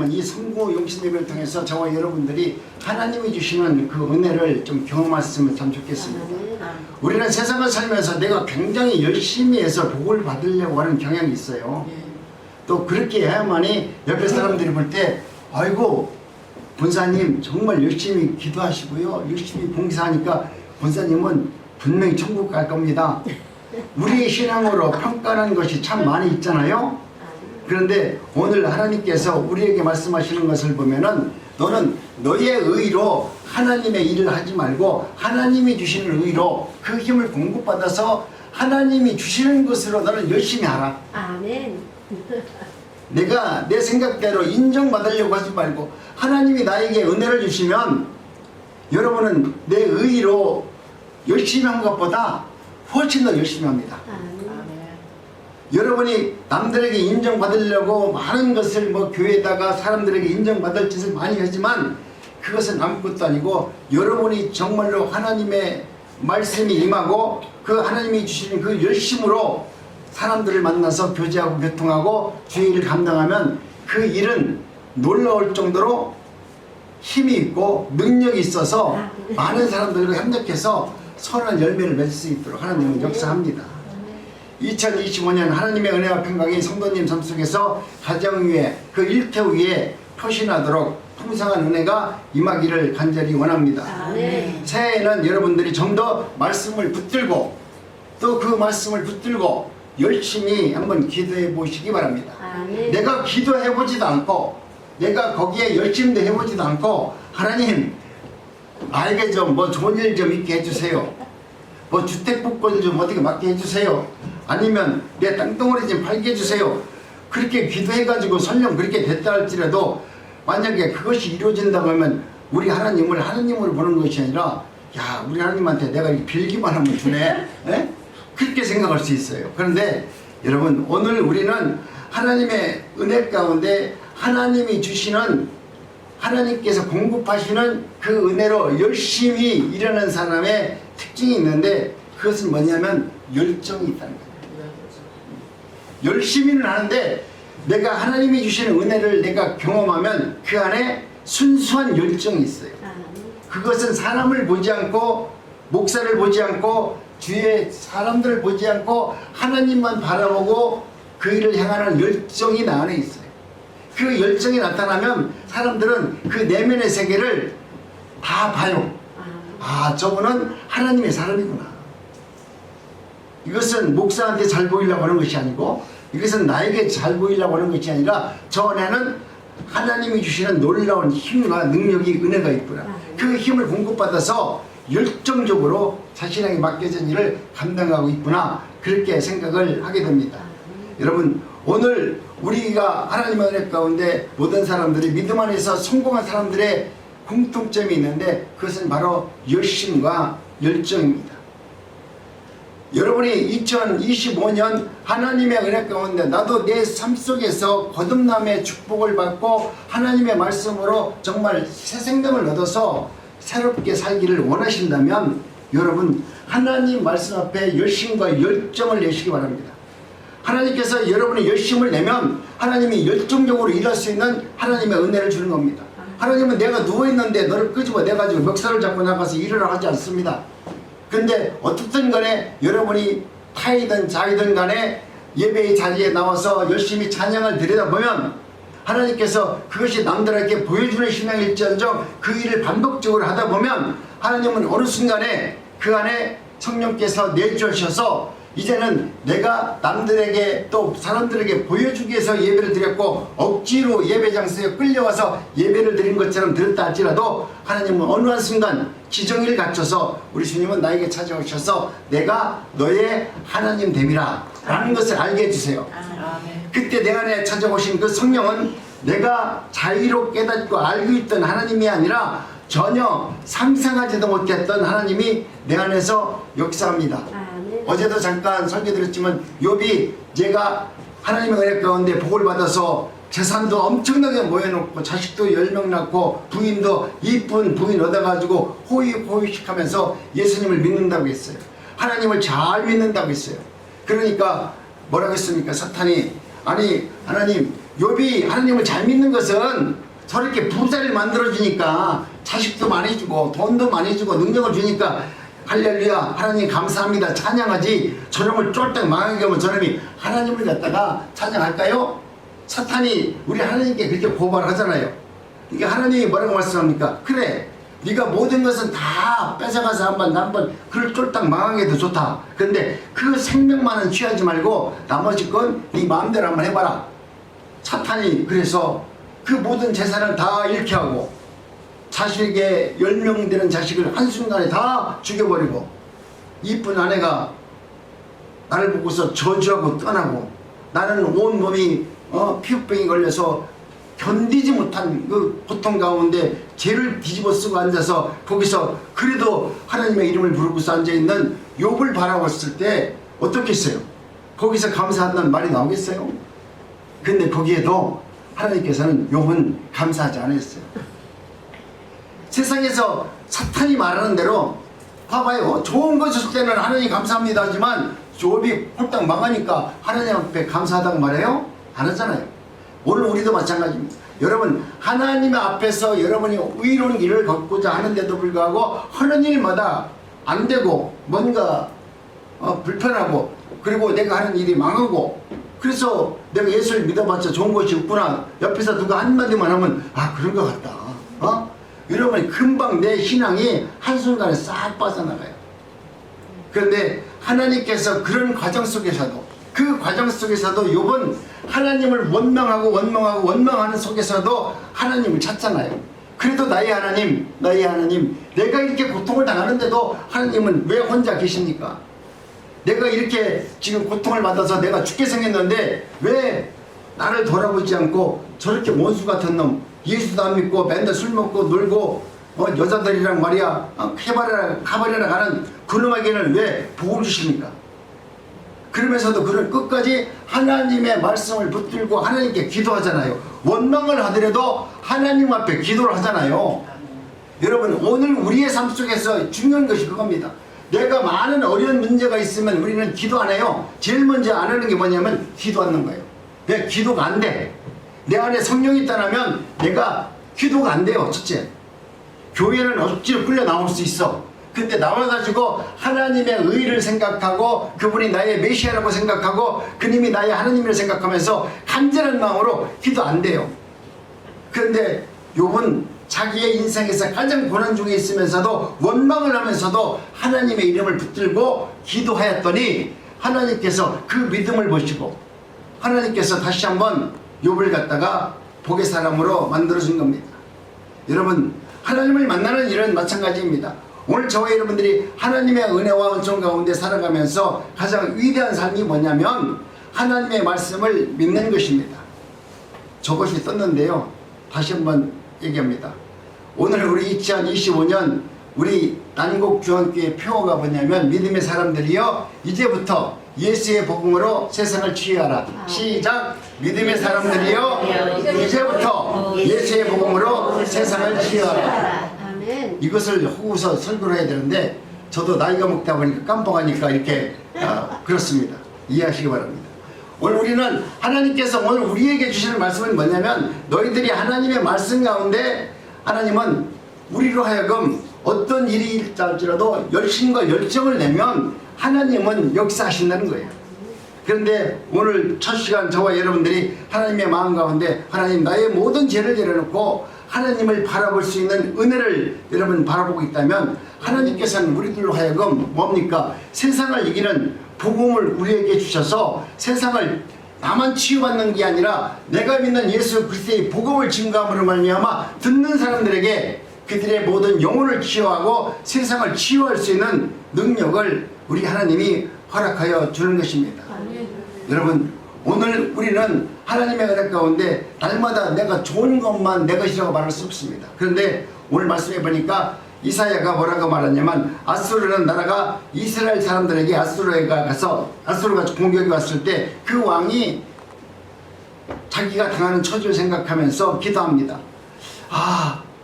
뭐냐면 이 성부 용신 예배를 통해서 저와 여러분들이 하나님이 주시는 그 은혜를 좀 경험했으면 참 좋겠습니다. 우리는 세상을 살면서 내가 굉장히 열심히 해서 복을 받으려고 하는 경향이 있어요. 또 그렇게 해야만이 옆에 사람들이 볼 때 아이고 본사님 정말 열심히 기도하시고요, 열심히 봉사하니까 본사님은 분명히 천국 갈 겁니다. 우리의 신앙으로 평가하는 것이 참 많이 있잖아요. 그런데 오늘 하나님께서 우리에게 말씀하시는 것을 보면은 너는 너의 의로 하나님의 일을 하지 말고 하나님이 주시는 의로 그 힘을 공급받아서 하나님이 주시는 것으로 너는 열심히 하라. 아멘. 내가 내 생각대로 인정받으려고 하지 말고 하나님이 나에게 은혜를 주시면 여러분은 내 의로 열심히 한 것보다 훨씬 더 열심히 합니다. 여러분이 남들에게 인정받으려고 많은 것을 뭐 교회에다가 사람들에게 인정받을 짓을 많이 하지만 그것은 아무것도 아니고 여러분이 정말로 하나님의 말씀이 임하고 그 하나님이 주시는 그 열심으로 사람들을 만나서 교제하고 교통하고 주의 일을 감당하면 그 일은 놀라울 정도로 힘이 있고 능력이 있어서 많은 사람들과 협력해서 선한 열매를 맺을 수 있도록 하나님은 역사합니다. 2025년 하나님의 은혜와 평강이 성도님 삶 속에서 가정 위에 그 일터 위에 표시나도록 풍성한 은혜가 임하기를 간절히 원합니다. 새해에는 여러분들이 좀 더 말씀을 붙들고 또 그 말씀을 붙들고 열심히 한번 기도해 보시기 바랍니다. 내가 기도해 보지도 않고 내가 거기에 열심도 해보지도 않고 하나님 나에게 좀 뭐 좋은 일 좀 있게 해주세요. 뭐 주택복권 좀 어떻게 맡게 해주세요. 아니면 내 땅덩어리 좀 팔게 해주세요. 그렇게 기도해가지고 설령 그렇게 됐다 할지라도 만약에 그것이 이루어진다고 하면 우리 하나님을 하나님으로 보는 것이 아니라 야 우리 하나님한테 내가 빌기만 하면 주네. 에? 그렇게 생각할 수 있어요. 그런데 여러분 오늘 우리는 하나님의 은혜 가운데 하나님이 주시는 하나님께서 공급하시는 그 은혜로 열심히 일하는 사람의 특징이 있는데 그것은 뭐냐면 열정이 있다는 거예요. 열심히는 하는데 내가 하나님이 주시는 은혜를 내가 경험하면 그 안에 순수한 열정이 있어요. 그것은 사람을 보지 않고 목사를 보지 않고 주위의 사람들을 보지 않고 하나님만 바라보고 그 일을 향하는 열정이 나 안에 있어요. 그 열정이 나타나면 사람들은 그 내면의 세계를 다 봐요. 아 저분은 하나님의 사람이구나. 이것은 목사한테 잘 보이려고 하는 것이 아니고 이것은 나에게 잘 보이려고 하는 것이 아니라 저 안에는 하나님이 주시는 놀라운 힘과 능력이 은혜가 있구나. 그 힘을 공급받아서 열정적으로 자신에게 맡겨진 일을 감당하고 있구나. 그렇게 생각을 하게 됩니다. 여러분 오늘 우리가 하나님의 은혜 가운데 모든 사람들이 믿음 안에서 성공한 사람들의 공통점이 있는데 그것은 바로 열심과 열정입니다. 여러분이 2025년 하나님의 은혜 가운데 나도 내 삶 속에서 거듭남의 축복을 받고 하나님의 말씀으로 정말 새 생명을 얻어서 새롭게 살기를 원하신다면 여러분 하나님 말씀 앞에 열심과 열정을 내시기 바랍니다. 하나님께서 여러분의 열심을 내면 하나님이 열정적으로 일할 수 있는 하나님의 은혜를 주는 겁니다. 하나님은 내가 누워있는데 너를 끄집어내가지고 멱살을 잡고 나가서 일을 하지 않습니다. 근데 어떻든 간에 여러분이 타이든 자이든 간에 예배의 자리에 나와서 열심히 찬양을 드리다 보면 하나님께서 그것이 남들에게 보여주는 신앙일지언정 그 일을 반복적으로 하다 보면 하나님은 어느 순간에 그 안에 성령께서 내주셔서 이제는 내가 남들에게 또 사람들에게 보여주기 위해서 예배를 드렸고 억지로 예배 장소에 끌려와서 예배를 드린 것처럼 들었다 할지라도 하나님은 어느 한순간 지정의를 갖춰서 우리 주님은 나에게 찾아오셔서 내가 너의 하나님 됨이라 라는 것을 알게 해주세요. 그때 내 안에 찾아오신 그 성령은 내가 자의로 깨닫고 알고 있던 하나님이 아니라 전혀 상상하지도 못했던 하나님이 내 안에서 역사합니다. 어제도 잠깐 설교드렸지만 욥이 제가 하나님의 은혜 가운데 복을 받아서 재산도 엄청나게 모여놓고 자식도 10명 낳고 부인도 이쁜 부인 얻어가지고 호의호의식 하면서 예수님을 믿는다고 했어요. 하나님을 잘 믿는다고 했어요. 그러니까 뭐라고 했습니까? 사탄이 아니 하나님 욥이 하나님을 잘 믿는 것은 저렇게 부자를 만들어주니까 자식도 많이 주고 돈도 많이 주고 능력을 주니까 할렐루야 하나님 감사합니다 찬양하지, 저놈을 쫄딱 망하게 하면 저놈이 하나님을 갖다가 찬양할까요? 사탄이 우리 하나님께 그렇게 고발하잖아요. 이게 하나님이 뭐라고 말씀합니까? 그래 네가 모든 것은 다 뺏어가서 한번 그를 쫄딱 망하게 해도 좋다. 그런데 그 생명만은 취하지 말고 나머지 건 네 마음대로 한번 해봐라. 사탄이 그래서 그 모든 재산을 다 잃게 하고 자식에게 10명 되는 자식을 한순간에 다 죽여버리고 이쁜 아내가 나를 보고서 저주하고 떠나고 나는 온몸이 피부병이 걸려서 견디지 못한 그 고통 가운데 죄를 뒤집어 쓰고 앉아서 거기서 그래도 하나님의 이름을 부르고서 앉아있는 욥을 바라봤을 때 어떻겠어요? 거기서 감사한다는 말이 나오겠어요? 근데 거기에도 하나님께서는 욥은 감사하지 않았어요. 세상에서 사탄이 말하는 대로 봐봐요. 좋은 거 줄 때는 하나님 감사합니다 하지만 욥이 홀딱 망하니까 하나님 앞에 감사하다고 말해요? 안 하잖아요. 오늘 우리도 마찬가지입니다. 여러분 하나님 앞에서 여러분이 의로운 길을 걷고자 하는데도 불구하고 하는 일마다 안 되고 뭔가 불편하고 그리고 내가 하는 일이 망하고 그래서 내가 예수를 믿어봤자 좋은 것이 없구나 옆에서 누가 한마디만 하면 그런 것 같다. 이러면 금방 내 신앙이 한순간에 싹 빠져나가요. 그런데 하나님께서 그런 과정 속에서도 그 과정 속에서도 욥은 하나님을 원망하는 속에서도 하나님을 찾잖아요. 그래도 나의 하나님 내가 이렇게 고통을 당하는데도 하나님은 왜 혼자 계십니까? 내가 이렇게 지금 고통을 받아서 내가 죽게 생겼는데 왜 나를 돌아보지 않고 저렇게 원수 같은 놈 예수도 안 믿고 맨날 술 먹고 놀고 여자들이랑 말이야 카바레나 가는 그놈에게는 왜 복을 주십니까? 그러면서도 그는 끝까지 하나님의 말씀을 붙들고 하나님께 기도하잖아요. 원망을 하더라도 하나님 앞에 기도를 하잖아요. 여러분 오늘 우리의 삶 속에서 중요한 것이 그겁니다. 내가 많은 어려운 문제가 있으면 우리는 기도 안 해요. 제일 먼저 안 하는 게 뭐냐면 기도하는 거예요. 내 기도가 안 돼. 내 안에 성령이 있다면 내가 기도가 안 돼요. 첫째, 교회는 억지로 끌려 나올 수 있어. 근데 나와가지고 하나님의 의를 생각하고 그분이 나의 메시아라고 생각하고 그님이 나의 하나님을 생각하면서 간절한 마음으로 기도 안 돼요. 그런데 욥은 자기의 인생에서 가장 고난 중에 있으면서도 원망을 하면서도 하나님의 이름을 붙들고 기도하였더니 하나님께서 그 믿음을 보시고 하나님께서 다시 한번 욥을 갖다가 복의 사람으로 만들어준 겁니다. 여러분 하나님을 만나는 일은 마찬가지입니다. 오늘 저와 여러분들이 하나님의 은혜와 은총 가운데 살아가면서 가장 위대한 삶이 뭐냐면 하나님의 말씀을 믿는 것입니다. 저것이 떴는데요. 다시 한번 얘기합니다. 오늘 우리 2025년 우리 난곡주안교회 표어가 뭐냐면 믿음의 사람들이여 이제부터 예수의 복음으로 세상을 치유하라. 시작. 믿음의 사람들이여 이제부터 예수의 복음으로 세상을 치유하라. 이것을 하고서 설교를 해야 되는데 저도 나이가 먹다 보니까 깜빡하니까 이렇게 그렇습니다. 이해하시기 바랍니다. 오늘 우리는 하나님께서 오늘 우리에게 주시는 말씀은 뭐냐면 너희들이 하나님의 말씀 가운데 하나님은 우리로 하여금 어떤 일이 일지라도 열심과 열정을 내면 하나님은 역사하신다는 거예요. 그런데 오늘 첫 시간 저와 여러분들이 하나님의 마음 가운데 하나님 나의 모든 죄를 내려놓고 하나님을 바라볼 수 있는 은혜를 여러분 바라보고 있다면 하나님께서는 우리들로 하여금 뭡니까? 세상을 이기는 복음을 우리에게 주셔서 세상을 나만 치유받는 게 아니라 내가 믿는 예수 그리스도의 복음을 증거함으로 말미암아 듣는 사람들에게 그들의 모든 영혼을 치유하고 세상을 치유할 수 있는 능력을 우리 하나님이 허락하여 주는 것입니다. 여러분 오늘 우리는 하나님의 은혜 가운데 날마다 내가 좋은 것만 내 것이라고 말할 수 없습니다. 그런데 오늘 말씀해 보니까 이사야가 뭐라고 말하냐면 아수르는 나라가 이스라엘 사람들에게 아수르가 공격이 왔을 때 그 왕이 자기가 당하는 처지를 생각하면서 기도합니다.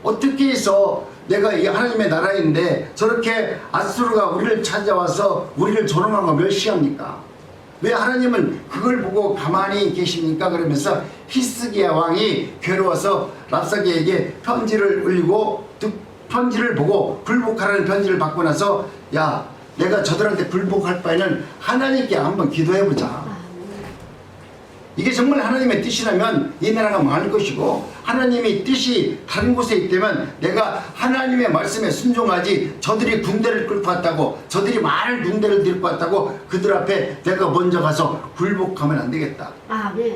어떻게 해서 내가 이 하나님의 나라인데 저렇게 아수르가 우리를 찾아와서 우리를 조롱하고 멸시합니까? 왜 하나님은 그걸 보고 가만히 계십니까? 그러면서 히스기야 왕이 괴로워서 랍사게에게 편지를 올리고 편지를 보고 굴복하라는 편지를 받고 나서 야, 내가 저들한테 굴복할 바에는 하나님께 한번 기도해보자. 이게 정말 하나님의 뜻이라면 이 나라가 망할 것이고, 하나님의 뜻이 다른 곳에 있다면 내가 하나님의 말씀에 순종하지, 저들이 군대를 끌고 왔다고, 저들이 많은 군대를 들고 왔다고 그들 앞에 내가 먼저 가서 굴복하면 안 되겠다.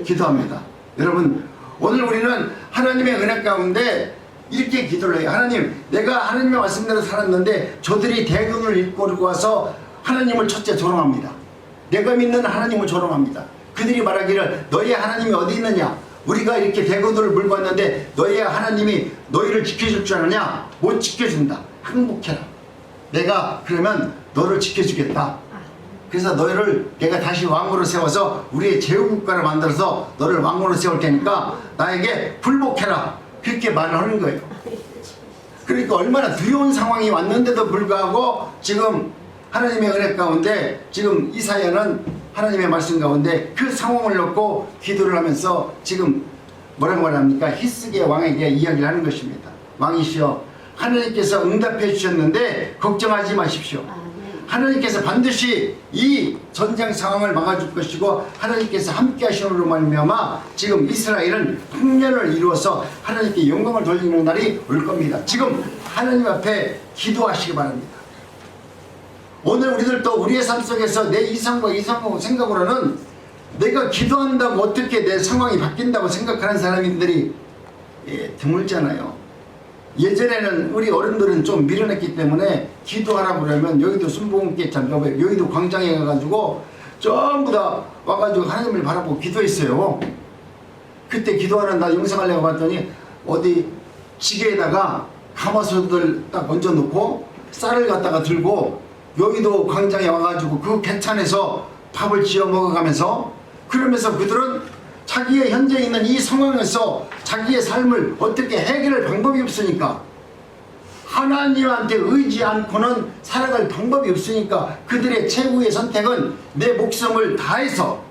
기도합니다. 여러분, 오늘 우리는 하나님의 은혜 가운데 이렇게 기도를 해요. 하나님, 내가 하나님의 말씀대로 살았는데 저들이 대군을 이끌고 와서 하나님을 첫째 조롱합니다. 내가 믿는 하나님을 조롱합니다. 그들이 말하기를 너희의 하나님이 어디 있느냐? 우리가 이렇게 대군을 물고 왔는데 너희의 하나님이 너희를 지켜줄 줄 아느냐? 못 지켜준다. 항복해라. 내가 그러면 너를 지켜주겠다. 그래서 너희를 내가 다시 왕으로 세워서 우리의 제후국가를 만들어서 너를 왕으로 세울 테니까 나에게 불복해라. 그렇게 말을 하는 거예요. 그러니까 얼마나 두려운 상황이 왔는데도 불구하고 지금 하나님의 은혜 가운데 지금 이사야는 하나님의 말씀 가운데 그 상황을 놓고 기도를 하면서 지금 뭐라고 말합니까? 히스기야 왕에게 이야기를 하는 것입니다. 왕이시여, 하나님께서 응답해 주셨는데 걱정하지 마십시오. 하나님께서 반드시 이 전쟁 상황을 막아줄 것이고 하나님께서 함께 하시므로 말미암아 지금 이스라엘은 풍년을 이루어서 하나님께 영광을 돌리는 날이 올 겁니다. 지금 하나님 앞에 기도하시기 바랍니다. 오늘 우리들도 우리의 삶 속에서 내 이상과 생각으로는 내가 기도한다고 어떻게 내 상황이 바뀐다고 생각하는 사람들이 드물잖아요. 예전에는 우리 어른들은 좀 밀어냈기 때문에 기도하라 그러면 여기도 순복음교회 잠깐만 여기도 광장에 가가지고 전부 다 와가지고 하나님을 바라보고 기도했어요. 그때 기도하는 나 영상을 내가 봤더니 어디 지게에다가 가마솥을 딱 얹어놓고 쌀을 갖다가 들고 여기도 광장에 와가지고 그 개찬에서 밥을 지어 먹어가면서 그러면서 그들은 자기의 현재 있는 이 상황에서 자기의 삶을 어떻게 해결할 방법이 없으니까 하나님한테 의지 않고는 살아갈 방법이 없으니까 그들의 최고의 선택은 내 목숨을 다해서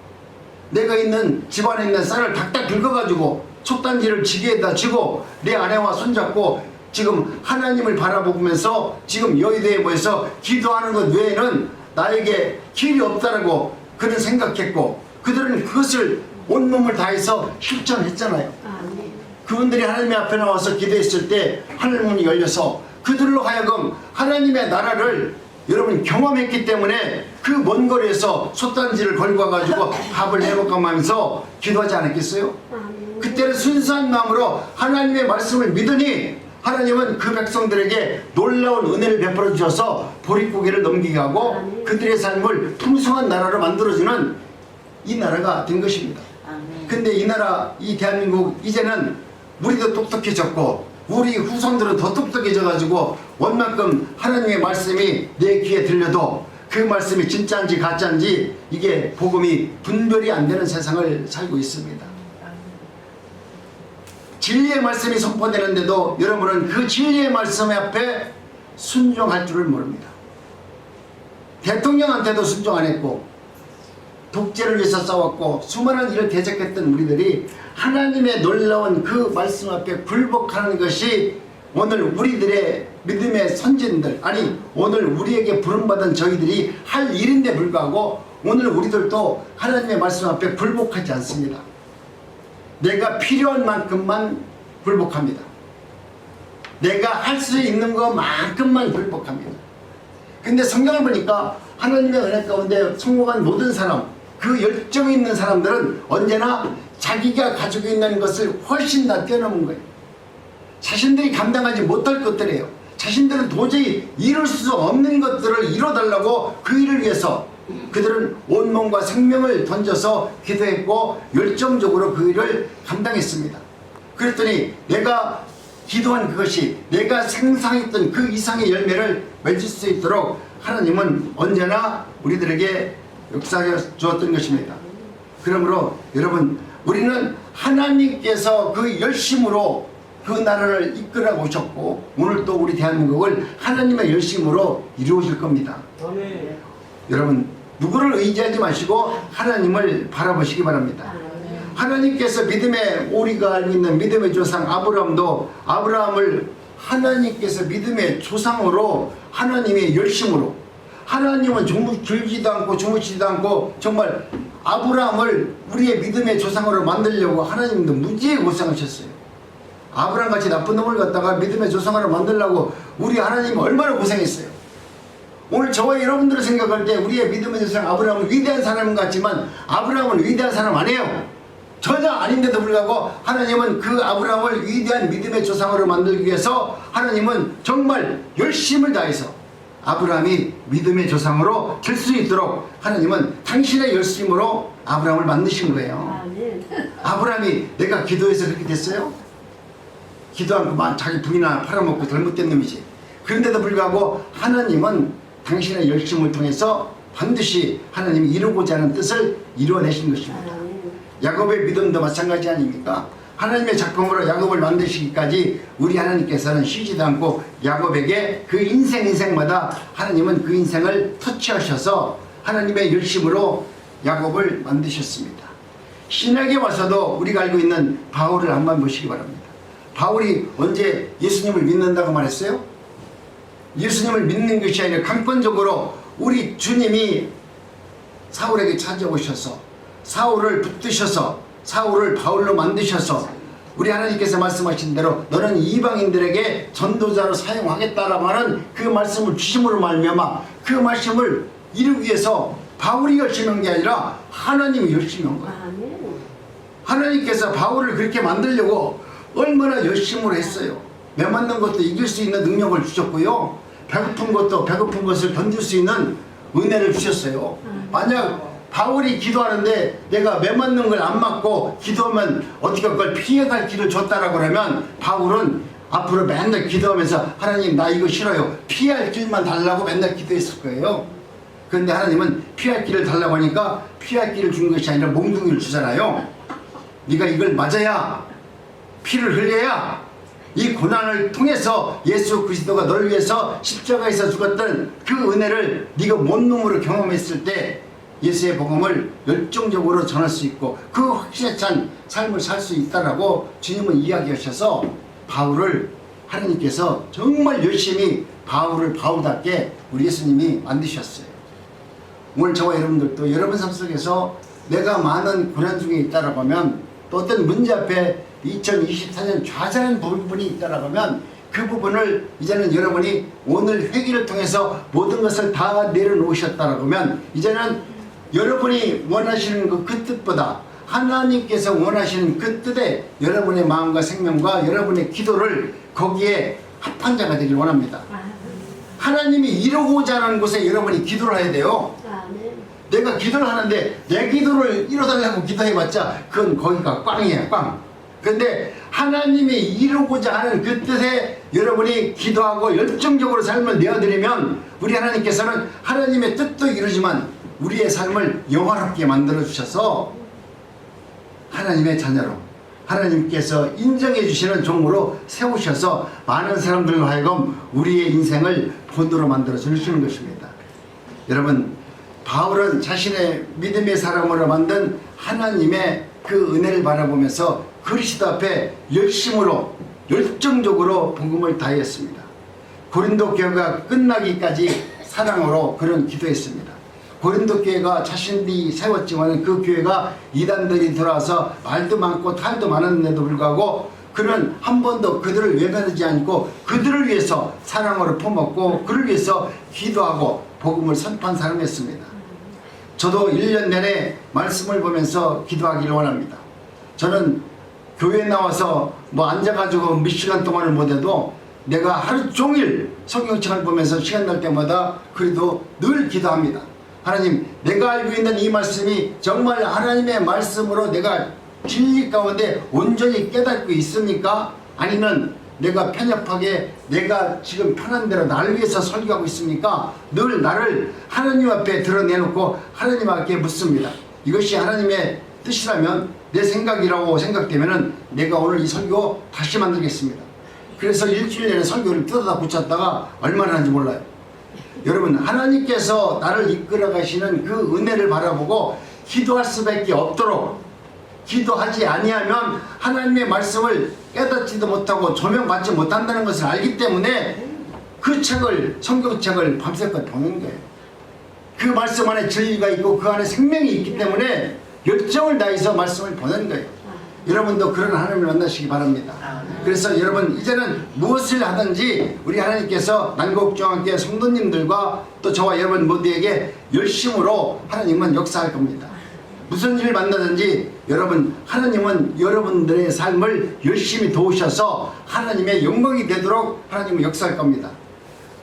내가 있는 집안에 있는 쌀을 닥닥 긁어가지고 촛단지를 지게에다 쥐고 내 아내와 손잡고 지금 하나님을 바라보면서 지금 여의도에 모여서 기도하는 것 외에는 나에게 길이 없다라고 그는 생각했고 그들은 그것을 온몸을 다해서 실천했잖아요. 그분들이 하나님 앞에 나와서 기도했을 때 하늘문이 열려서 그들로 하여금 하나님의 나라를 여러분 경험했기 때문에 그 먼 거리에서 솥단지를 걸고 와가지고 밥을 해먹으면서 기도하지 않았겠어요? 그때는 순수한 마음으로 하나님의 말씀을 믿으니 하나님은 그 백성들에게 놀라운 은혜를 베풀어 주셔서 보릿고개를 넘기게 하고 그들의 삶을 풍성한 나라로 만들어주는 이 나라가 된 것입니다. 근데 이 나라, 이 대한민국 이제는 우리도 똑똑해졌고 우리 후손들은 더 똑똑해져 가지고 원만큼 하나님의 말씀이 내 귀에 들려도 그 말씀이 진짜인지 가짜인지 이게 복음이 분별이 안 되는 세상을 살고 있습니다. 진리의 말씀이 선포되는데도 여러분은 그 진리의 말씀 앞에 순종할 줄을 모릅니다. 대통령한테도 순종 안 했고 독재를 위해서 싸웠고 수많은 일을 대적했던 우리들이 하나님의 놀라운 그 말씀 앞에 굴복하는 것이 오늘 우리들의 믿음의 선진들, 아니 오늘 우리에게 부름받은 저희들이 할 일인데 불구하고 오늘 우리들도 하나님의 말씀 앞에 굴복하지 않습니다. 내가 필요한 만큼만 굴복합니다. 내가 할 수 있는 것만큼만 굴복합니다. 근데 성경을 보니까 하나님의 은혜 가운데 성공한 모든 사람, 그 열정 있는 사람들은 언제나 자기가 가지고 있는 것을 훨씬 다 뛰어넘은 거예요. 자신들이 감당하지 못할 것들이에요. 자신들은 도저히 이룰 수 없는 것들을 이뤄달라고 그 일을 위해서 그들은 온몸과 생명을 던져서 기도했고 열정적으로 그 일을 감당했습니다. 그랬더니 내가 기도한 그것이 내가 상상했던 그 이상의 열매를 맺을 수 있도록 하나님은 언제나 우리들에게 역사해 주었던 것입니다. 그러므로 여러분 우리는 하나님께서 그 열심으로 그 나라를 이끌어 오셨고 오늘 또 우리 대한민국을 하나님의 열심으로 이루어질 겁니다. 여러분 누구를 의지하지 마시고 하나님을 바라보시기 바랍니다. 하나님께서 믿음의, 우리가 알고 있는 믿음의 조상 아브라함도 아브라함을 하나님께서 믿음의 조상으로, 하나님의 열심으로, 하나님은 줄지도 않고 주무시지도 않고 정말 아브라함을 우리의 믿음의 조상으로 만들려고 하나님도 무지하게 고생하셨어요. 아브라함같이 나쁜 놈을 갖다가 믿음의 조상으로 만들려고 우리 하나님이 얼마나 고생했어요. 오늘 저와 여러분들을 생각할 때 우리의 믿음의 조상 아브라함은 위대한 사람 같지만 아브라함은 위대한 사람 아니에요. 전혀 아닌데도 불구하고 하나님은 그 아브라함을 위대한 믿음의 조상으로 만들기 위해서 하나님은 정말 열심을 다해서 아브라함이 믿음의 조상으로 될 수 있도록 하나님은 당신의 열심으로 아브라함을 만드신 거예요. 아브라함이 내가 기도해서 그렇게 됐어요? 기도 않고 자기 부인이나 팔아먹고 잘못된 놈이지. 그런데도 불구하고 하나님은 당신의 열심을 통해서 반드시 하나님이 이루고자 하는 뜻을 이루어내신 것입니다. 야곱의 믿음도 마찬가지 아닙니까? 하나님의 작품으로 야곱을 만드시기까지 우리 하나님께서는 쉬지도 않고 야곱에게 그 인생마다 하나님은 그 인생을 터치하셔서 하나님의 열심으로 야곱을 만드셨습니다. 신약에 와서도 우리가 알고 있는 바울을 한번 보시기 바랍니다. 바울이 언제 예수님을 믿는다고 말했어요? 예수님을 믿는 것이 아니라 강권적으로 우리 주님이 사울에게 찾아오셔서 사울을 붙드셔서 사울을 바울로 만드셔서 우리 하나님께서 말씀하신 대로 너는 이방인들에게 전도자로 사용하겠다라고 하는 그 말씀을 주심으로 말미암아 그 말씀을 이루기 위해서 바울이 열심히 한 게 아니라 하나님이 열심히 한 거예요. 하나님께서 바울을 그렇게 만들려고 얼마나 열심으로 했어요. 메맞는 것도 이길 수 있는 능력을 주셨고요. 배고픈 것도 배고픈 것을 견딜 수 있는 은혜를 주셨어요. 만약 바울이 기도하는데 내가 메맞는 걸 안 맞고 기도하면 어떻게 그걸 피해갈 길을 줬다라고 하면 바울은 앞으로 맨날 기도하면서 하나님 나 이거 싫어요. 피할 길만 달라고 맨날 기도했을 거예요. 그런데 하나님은 피할 길을 달라고 하니까 피할 길을 준 것이 아니라 몽둥이를 주잖아요. 네가 이걸 맞아야 피를 흘려야 이 고난을 통해서 예수 그리스도가 너를 위해서 십자가에서 죽었던 그 은혜를 네가 몸놈으로 경험했을 때 예수의 복음을 열정적으로 전할 수 있고 그 확신에 찬 삶을 살 수 있다라고 주님은 이야기하셔서 바울을 하나님께서 정말 열심히 바울을 바울답게 우리 예수님이 만드셨어요. 오늘 저와 여러분들도 여러분 삶 속에서 내가 많은 고난 중에 있다라고 하면 또 어떤 문제 앞에 2024년 좌절한 부분이 있다라고 하면 그 부분을 이제는 여러분이 오늘 회개를 통해서 모든 것을 다 내려놓으셨다라고 하면 이제는 여러분이 원하시는 그 뜻보다 하나님께서 원하시는 그 뜻에 여러분의 마음과 생명과 여러분의 기도를 거기에 합한 자가 되길 원합니다. 하나님이 이루고자 하는 곳에 여러분이 기도를 해야 돼요. 내가 기도를 하는데 내 기도를 이뤄달라고 기도해봤자 그건 거기가 꽝이에요. 꽝. 그런데 하나님이 이루고자 하는 그 뜻에 여러분이 기도하고 열정적으로 삶을 내어드리면 우리 하나님께서는 하나님의 뜻도 이루지만 우리의 삶을 영화롭게 만들어 주셔서 하나님의 자녀로 하나님께서 인정해 주시는 종으로 세우셔서 많은 사람들로 하여금 우리의 인생을 본으로 만들어 주시는 것입니다. 여러분, 바울은 자신의 믿음의 사람으로 만든 하나님의 그 은혜를 바라보면서 그리스도 앞에 열심으로 열정적으로 복음을 다했습니다. 고린도 교회가 끝나기까지 사랑으로 그런 기도했습니다. 고린도 교회가 자신들이 세웠지만 그 교회가 이단들이 들어와서 말도 많고 탈도 많았는데도 불구하고 그는 한 번도 그들을 외면하지 않고 그들을 위해서 사랑으로 품었고 그를 위해서 기도하고 복음을 선포한 사람이었습니다. 저도 1년 내내 말씀을 보면서 기도하기를 원합니다. 저는 교회에 나와서 앉아가지고 몇 시간 동안을 못해도 내가 하루 종일 성경책을 보면서 시간 날 때마다 그래도 늘 기도합니다. 하나님, 내가 알고 있는 이 말씀이 정말 하나님의 말씀으로 내가 진리 가운데 온전히 깨닫고 있습니까? 아니면 내가 편협하게 내가 지금 편한 대로 나를 위해서 설교하고 있습니까? 늘 나를 하나님 앞에 드러내놓고 하나님 앞에 묻습니다. 이것이 하나님의 뜻이라면 내 생각이라고 생각되면 내가 오늘 이 설교 다시 만들겠습니다. 그래서 일주일 내내 설교를 뜯어다 붙였다가 얼마나 하는지 몰라요. 여러분 하나님께서 나를 이끌어 가시는 그 은혜를 바라보고 기도할 수밖에 없도록, 기도하지 아니하면 하나님의 말씀을 깨닫지도 못하고 조명받지 못한다는 것을 알기 때문에 그 책을, 성경책을 밤새껏 보는 거예요. 그 말씀 안에 진리가 있고 그 안에 생명이 있기 때문에 열정을 다해서 말씀을 보는 거예요. 여러분도 그런 하나님을 만나시기 바랍니다. 그래서 여러분 이제는 무엇을 하든지 우리 하나님께서 난곡중앙교회 성도님들과 또 저와 여러분 모두에게 열심으로 하나님은 역사할 겁니다. 무슨 일을 만나든지 여러분 하나님은 여러분들의 삶을 열심히 도우셔서 하나님의 영광이 되도록 하나님은 역사할 겁니다.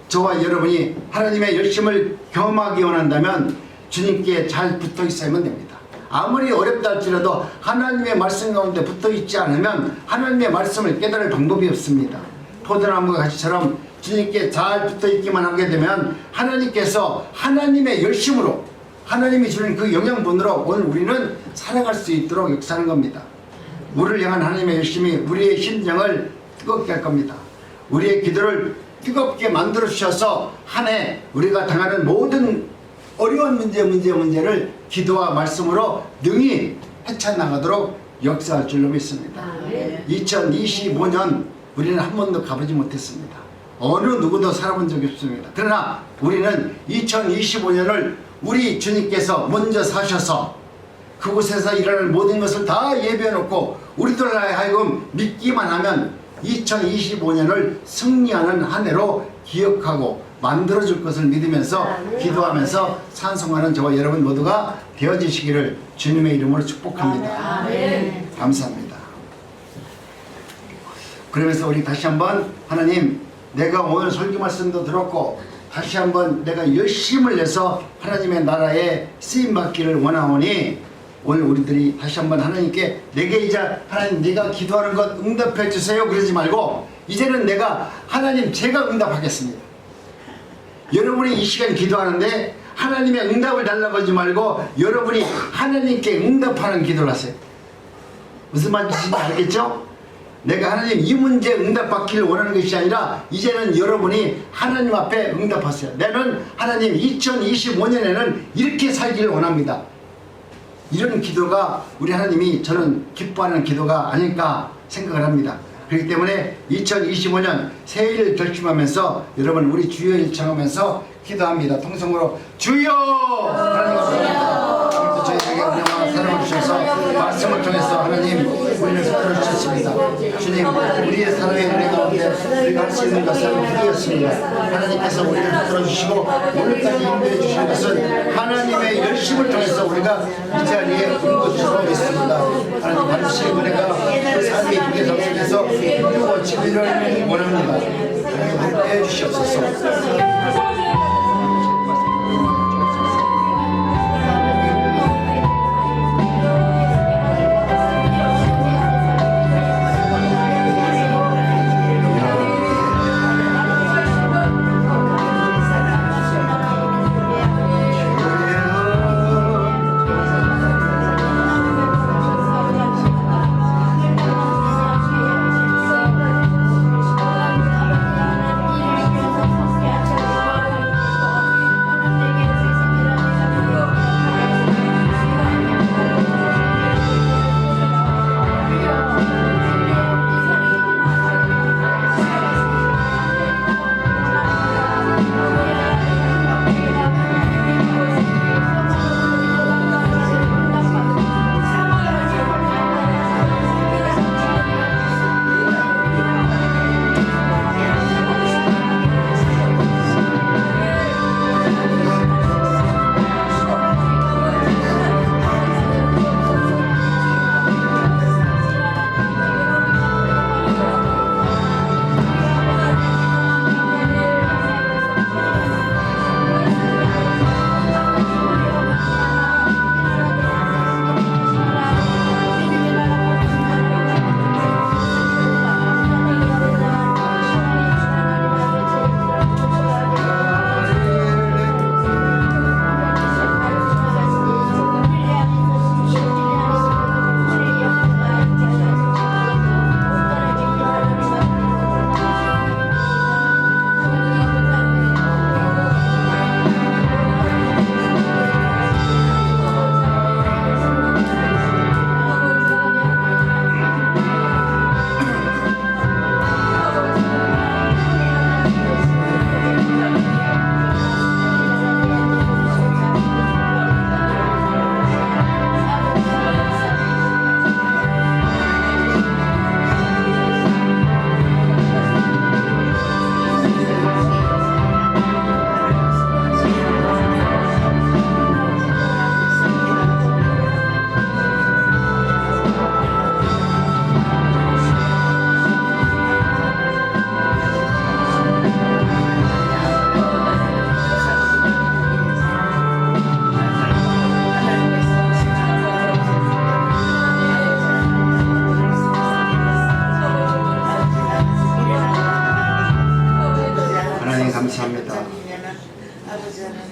저와 여러분이 하나님의 열심을 경험하기 원한다면 주님께 잘 붙어 있어야만 됩니다. 아무리 어렵다 할지라도 하나님의 말씀 가운데 붙어 있지 않으면 하나님의 말씀을 깨달을 방법이 없습니다. 포도나무가 가지처럼 주님께 잘 붙어 있기만 하게 되면 하나님께서 하나님의 열심으로, 하나님이 주는 그 영양분으로 오늘 우리는 살아갈 수 있도록 역사하는 겁니다. 우리를 향한 하나님의 열심이 우리의 심정을 뜨겁게 할 겁니다. 우리의 기도를 뜨겁게 만들어 주셔서 한 해 우리가 당하는 모든 어려운 문제를 기도와 말씀으로 능히 헤쳐나가도록 역사할 줄로 믿습니다. 2025년 우리는 한 번도 가보지 못했습니다. 어느 누구도 살아본 적이 없습니다. 그러나 우리는 2025년을 우리 주님께서 먼저 사셔서 그곳에서 일어나는 모든 것을 다 예비해 놓고 우리들 하여금 믿기만 하면 2025년을 승리하는 한 해로 기억하고 만들어줄 것을 믿으면서 기도하면서 찬송하는 저와 여러분 모두가 되어지시기를 주님의 이름으로 축복합니다. 감사합니다. 그러면서 우리 다시 한번 하나님, 내가 오늘 설교 말씀도 들었고 다시 한번 내가 열심을 내서 하나님의 나라에 쓰임받기를 원하오니 오늘 우리들이 다시 한번 하나님께 내게 이제 하나님 네가 기도하는 것 응답해 주세요 그러지 말고 이제는 내가 하나님 제가 응답하겠습니다. 여러분이 이 시간 기도하는데 하나님의 응답을 달라고 하지 말고 여러분이 하나님께 응답하는 기도를 하세요. 무슨 말인지 알겠죠? 내가 하나님 이 문제 응답받기를 원하는 것이 아니라 이제는 여러분이 하나님 앞에 응답하세요. 나는 하나님 2025년에는 이렇게 살기를 원합니다. 이런 기도가 우리 하나님이 저는 기뻐하는 기도가 아닐까 생각을 합니다. 그렇기 때문에 2025년 새해를 결심하면서 여러분 우리 주여 일청하면서 기도합니다. 통성으로 주여! 하나님 감사합니다. 저희에게 은혜와 사랑을 주셔서 말씀을 통해서 하나님 우리를 이끌어 주셨습니다. 주님 우리의 사랑의 은혜 가운데 우리가 할 수 있는 것은 기도였습니다. 하나님께서 우리를 이끌어 주시고 오늘까지 인도해 주신 것은 하나님의 열심을 통해서 우리가 이 자리에 온 것으로 믿습니다. 하나님 반드시 은혜가 그 삶의 기계 속에서 이루어지기를 원합니다. 하나님 해 주시옵소서.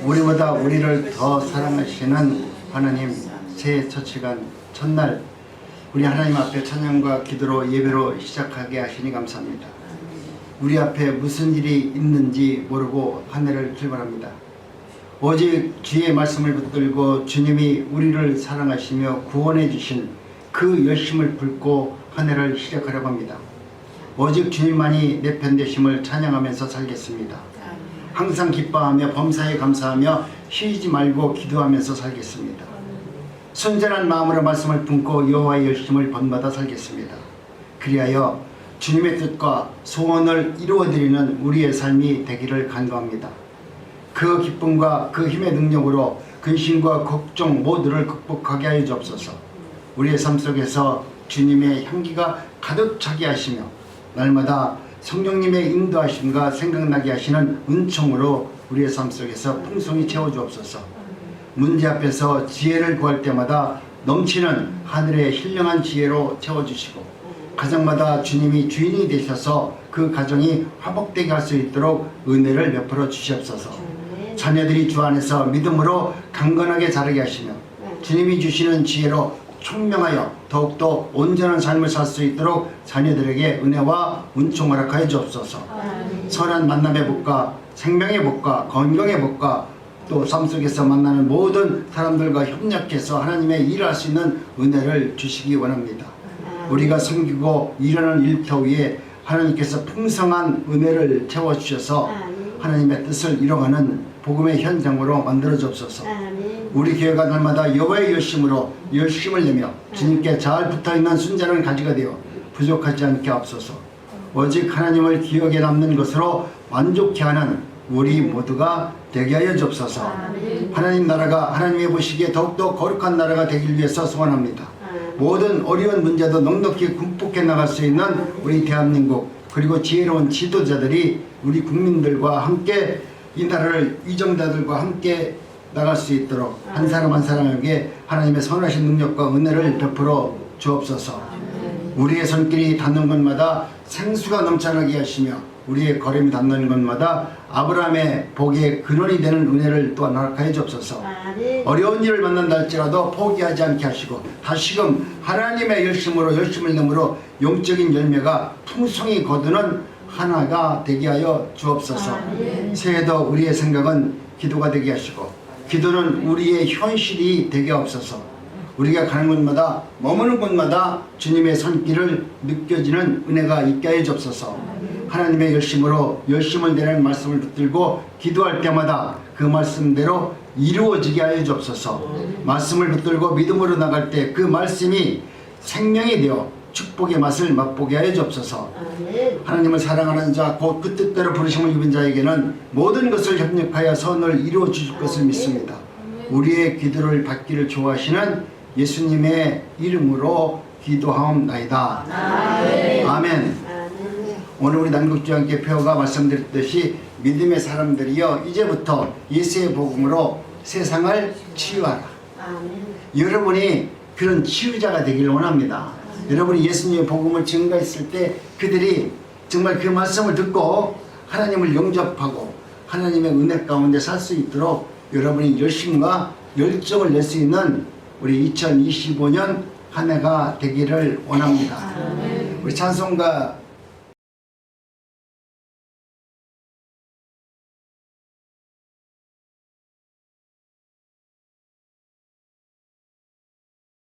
우리보다 우리를 더 사랑하시는 하나님, 새해 첫 시간 첫날 우리 하나님 앞에 찬양과 기도로 예배로 시작하게 하시니 감사합니다. 우리 앞에 무슨 일이 있는지 모르고 한 해를 출발합니다. 오직 주의 말씀을 붙들고 주님이 우리를 사랑하시며 구원해 주신 그 열심을 품고 한 해를 시작하려고 합니다. 오직 주님만이 내 편 되심을 찬양하면서 살겠습니다. 항상 기뻐하며 범사에 감사하며 쉬지 말고 기도하면서 살겠습니다. 순전한 마음으로 말씀을 품고 여호와의 열심을 본받아 살겠습니다. 그리하여 주님의 뜻과 소원을 이루어드리는 우리의 삶이 되기를 간구합니다. 그 기쁨과 그 힘의 능력으로 근심과 걱정 모두를 극복하게 하여 주옵소서. 우리의 삶 속에서 주님의 향기가 가득 차게 하시며 날마다 성령님의 인도하심과 생각나게 하시는 은총으로 우리의 삶 속에서 풍성히 채워주옵소서. 문제 앞에서 지혜를 구할 때마다 넘치는 하늘의 신령한 지혜로 채워주시고 가정마다 주님이 주인이 되셔서 그 가정이 화복되게 할 수 있도록 은혜를 베풀어 주시옵소서. 자녀들이 주 안에서 믿음으로 강건하게 자라게 하시며 주님이 주시는 지혜로 총명하여 더욱더 온전한 삶을 살 수 있도록 자녀들에게 은혜와 은총을 허락하여 주옵소서. 선한 만남의 복과 생명의 복과 건강의 복과 또 삶 속에서 만나는 모든 사람들과 협력해서 하나님의 일을 할 수 있는 은혜를 주시기 원합니다. 우리가 섬기고 일하는 일터 위에 하나님께서 풍성한 은혜를 채워주셔서 하나님의 뜻을 이뤄가는 복음의 현장으로 만들어 주옵소서. 우리 교회가 날마다 여호와의 열심으로 열심을 내며 주님께 잘 붙어있는 순전한 가지가 되어 부족하지 않게 하옵소서. 오직 하나님을 기억에 남는 것으로 만족케 하는 우리 모두가 되게 하여 주옵소서. 하나님 나라가 하나님의 보시기에 더욱더 거룩한 나라가 되길 위해서 소원합니다. 모든 어려운 문제도 넉넉히 극복해 나갈 수 있는 우리 대한민국 그리고 지혜로운 지도자들이 우리 국민들과 함께 이 나라를 위정자들과 함께 나갈 수 있도록 한 사람 한 사람에게 하나님의 선하신 능력과 은혜를 베풀어 주옵소서. 우리의 손길이 닿는 곳마다 생수가 넘쳐나게 하시며 우리의 걸음이 닿는 곳마다 아브라함의 복의 근원이 되는 은혜를 또한 허락하여 주옵소서. 어려운 일을 만난다 할지라도 포기하지 않게 하시고 다시금 하나님의 열심으로 열심을 내므로 영적인 열매가 풍성히 거두는 하나가 되게 하여 주옵소서. 새해도 우리의 생각은 기도가 되게 하시고 기도는 우리의 현실이 되게 하옵소서. 우리가 가는 곳마다 머무는 곳마다 주님의 손길을 느껴지는 은혜가 있게 하여 주옵소서. 하나님의 열심으로 열심을 내는 말씀을 붙들고 기도할 때마다 그 말씀대로 이루어지게 하여 주옵소서. 말씀을 붙들고 믿음으로 나갈 때 그 말씀이 생명이 되어 축복의 맛을 맛보게 하여 주옵소서. 하나님을 사랑하는 자 곧 그 뜻대로 부르심을 입은 자에게는 모든 것을 협력하여 선을 이루어 주실 것을 믿습니다. 우리의 기도를 받기를 좋아하시는 예수님의 이름으로 기도하옵나이다. 아멘. 오늘 우리 남국주한교회가 말씀드렸듯이 믿음의 사람들이여 이제부터 예수의 복음으로 세상을 치유하라. 여러분이 그런 치유자가 되기를 원합니다. 여러분이 예수님의 복음을 증거했을 때 그들이 정말 그 말씀을 듣고 하나님을 영접하고 하나님의 은혜 가운데 살 수 있도록 여러분이 열심과 열정을 낼 수 있는 우리 2025년 한 해가 되기를 원합니다. 우리 찬송가